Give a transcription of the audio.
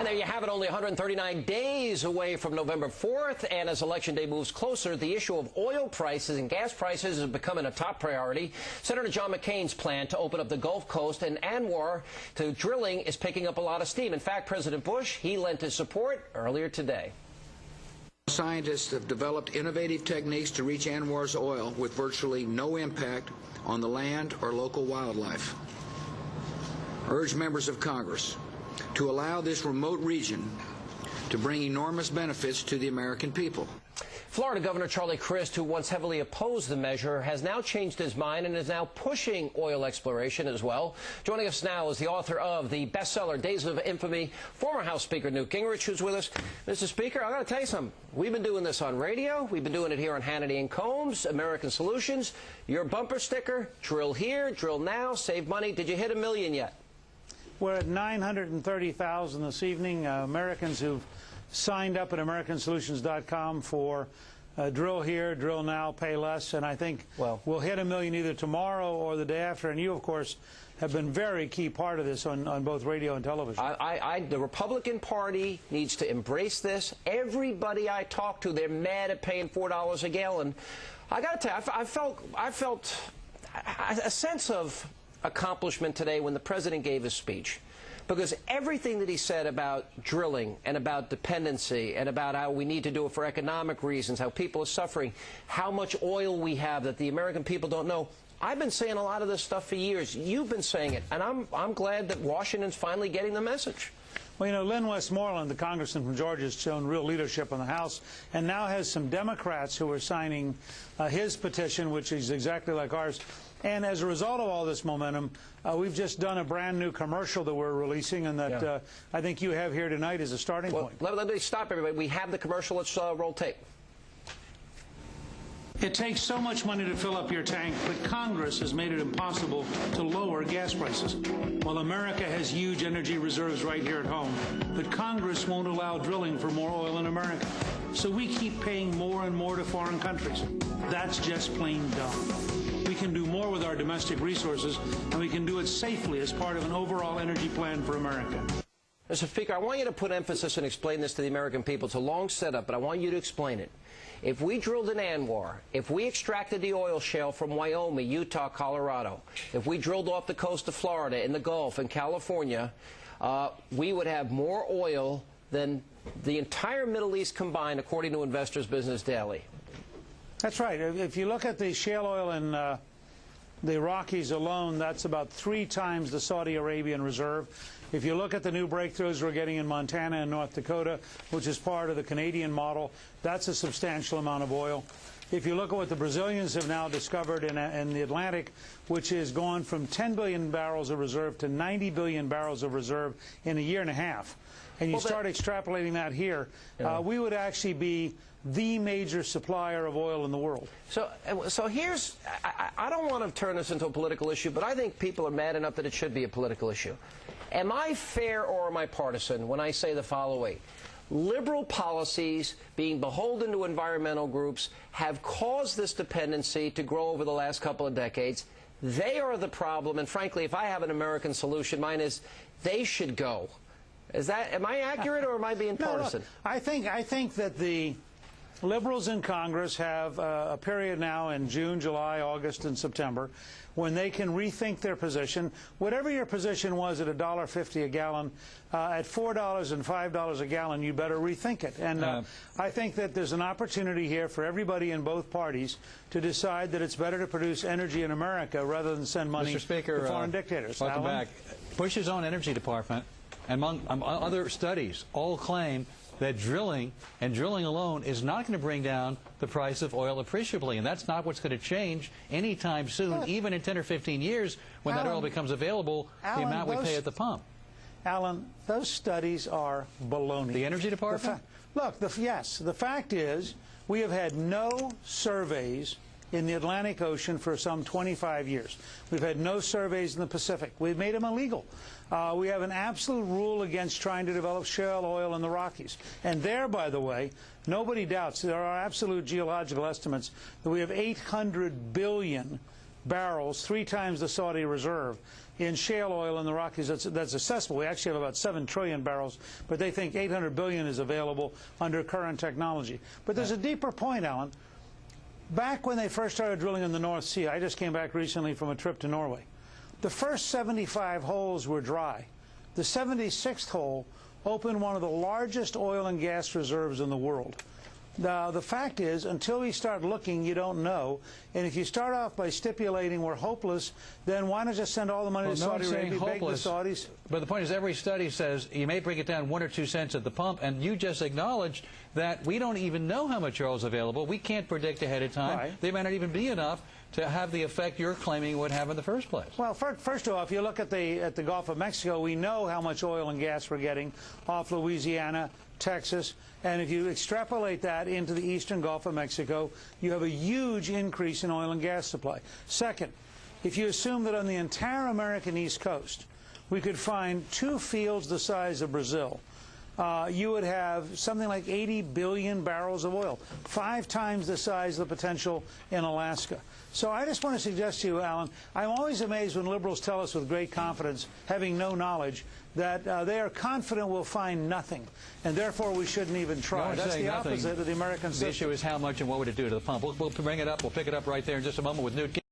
And there you have it, only 139 days away from November 4th. And as Election Day moves closer, the issue of oil prices and gas prices is becoming a top priority. Senator John McCain's plan to open up the Gulf Coast and ANWR to drilling is picking up a lot of steam. In fact, President Bush, he lent his support earlier today. Scientists have developed innovative techniques to reach ANWR's oil with virtually no impact on the land or local wildlife. Urge members of Congress to allow this remote region to bring enormous benefits to the American people. Florida Governor Charlie Crist, who once heavily opposed the measure, has now changed his mind and is now pushing oil exploration as well. Joining us now is the author of the bestseller Days of Infamy, former House Speaker Newt Gingrich, who's with us. Mr. Speaker, I got to tell you something. We've been doing this on radio. We've been doing it here on Hannity Colmes, American Solutions. Your bumper sticker, drill here, drill now, save money. Did you hit $1 million yet? We're at 930,000 this evening. Americans who've signed up at AmericanSolutions.com for drill here, drill now, pay less, and I think we'll hit $1 million either tomorrow or the day after. And you, of course, have been a very key part of this on both radio and television. The Republican Party needs to embrace this. Everybody I talk to, they're mad at paying $4 a gallon. I got to tell you, I felt a sense of accomplishment today when the president gave his speech, because everything that he said about drilling and about dependency and about how we need to do it for economic reasons, how people are suffering, how much oil we have that the American people don't know. I've been saying a lot of this stuff for years. You've been saying it, and I'm glad that Washington's finally getting the message. Well, you know, Lynn Westmoreland, the congressman from Georgia, has shown real leadership in the House and now has some Democrats who are signing his petition, which is exactly like ours. And as a result of all this momentum, we've just done a brand new commercial that we're releasing and that I think you have here tonight as a starting point. Let me stop everybody. We have the commercial. Let's roll tape. It takes so much money to fill up your tank, but Congress has made it impossible to lower gas prices. Well, America has huge energy reserves right here at home, but Congress won't allow drilling for more oil in America. So we keep paying more and more to foreign countries. That's just plain dumb. We can do more with our domestic resources, and we can do it safely as part of an overall energy plan for America. Mr. Speaker, I want you to put emphasis and explain this to the American people. It's a long setup, but I want you to explain it. If we drilled in ANWR, if we extracted the oil shale from Wyoming, Utah, Colorado, if we drilled off the coast of Florida, in the Gulf, in California, we would have more oil than the entire Middle East combined, according to Investors Business Daily. That's right. If you look at the shale oil in the Rockies alone, that's about 3 times the Saudi Arabian reserve. If you look at the new breakthroughs we're getting in Montana and North Dakota, which is part of the Canadian model, that's a substantial amount of oil. If you look at what the Brazilians have now discovered in the Atlantic, which has gone from 10 billion barrels of reserve to 90 billion barrels of reserve in a year and a half, and you start extrapolating that here, we would actually be the major supplier of oil in the world. So here's, I don't want to turn this into a political issue, but I think people are mad enough that it should be a political issue. Am I fair or am I partisan when I say the following? Liberal policies, being beholden to environmental groups, have caused this dependency to grow over the last couple of decades. They are the problem, and frankly, if I have an American solution, mine is they should go. Am I accurate or am I being partisan? No, look, I think that the liberals in Congress have a period now in June, July, August, and September when they can rethink their position. Whatever your position was at $1.50 a gallon, at $4 and $5 a gallon, you better rethink it. And I think that there's an opportunity here for everybody in both parties to decide that it's better to produce energy in America rather than send money to foreign dictators. Welcome back. Bush's own Energy Department, and among other studies, all claim that drilling and drilling alone is not going to bring down the price of oil appreciably, and that's not what's going to change anytime soon, even in 10 or 15 years when that oil becomes available, the amount we pay at the pump. Alan, those studies are baloney. The Energy Department? Look, yes, the fact is we have had no surveys in the Atlantic Ocean for some 25 years. We've had no surveys in the Pacific. We've made them illegal. We have an absolute rule against trying to develop shale oil in the Rockies. And there, by the way, nobody doubts, there are absolute geological estimates that we have 800 billion barrels, 3 times the Saudi reserve, in shale oil in the Rockies that's accessible. We actually have about 7 trillion barrels, but they think 800 billion is available under current technology. But there's a deeper point, Alan. Back when they first started drilling in the North Sea, I just came back recently from a trip to Norway. The first 75 holes were dry. The 76th hole opened one of the largest oil and gas reserves in the world. Now, the fact is, until you start looking, you don't know. And if you start off by stipulating we're hopeless, then why not just send all the money to Saudi Arabia, beg the Saudis? But the point is, every study says you may bring it down 1 or 2 cents at the pump, and you just acknowledged that we don't even know how much oil is available. We can't predict ahead of time. Right. They may not even be enough to have the effect you're claiming it would have in the first place. Well, first of all, if you look at the Gulf of Mexico, we know how much oil and gas we're getting off Louisiana, Texas, and if you extrapolate that into the eastern Gulf of Mexico, you have a huge increase in oil and gas supply. Second, if you assume that on the entire American East Coast, we could find 2 fields the size of Brazil, you would have something like 80 billion barrels of oil, 5 times the size of the potential in Alaska. So I just want to suggest to you, Alan, I'm always amazed when liberals tell us with great confidence, having no knowledge, that they are confident we'll find nothing, and therefore we shouldn't even try. That's the opposite of the American system. The issue is how much and what would it do to the pump. We'll bring it up. We'll pick it up right there in just a moment with Newt.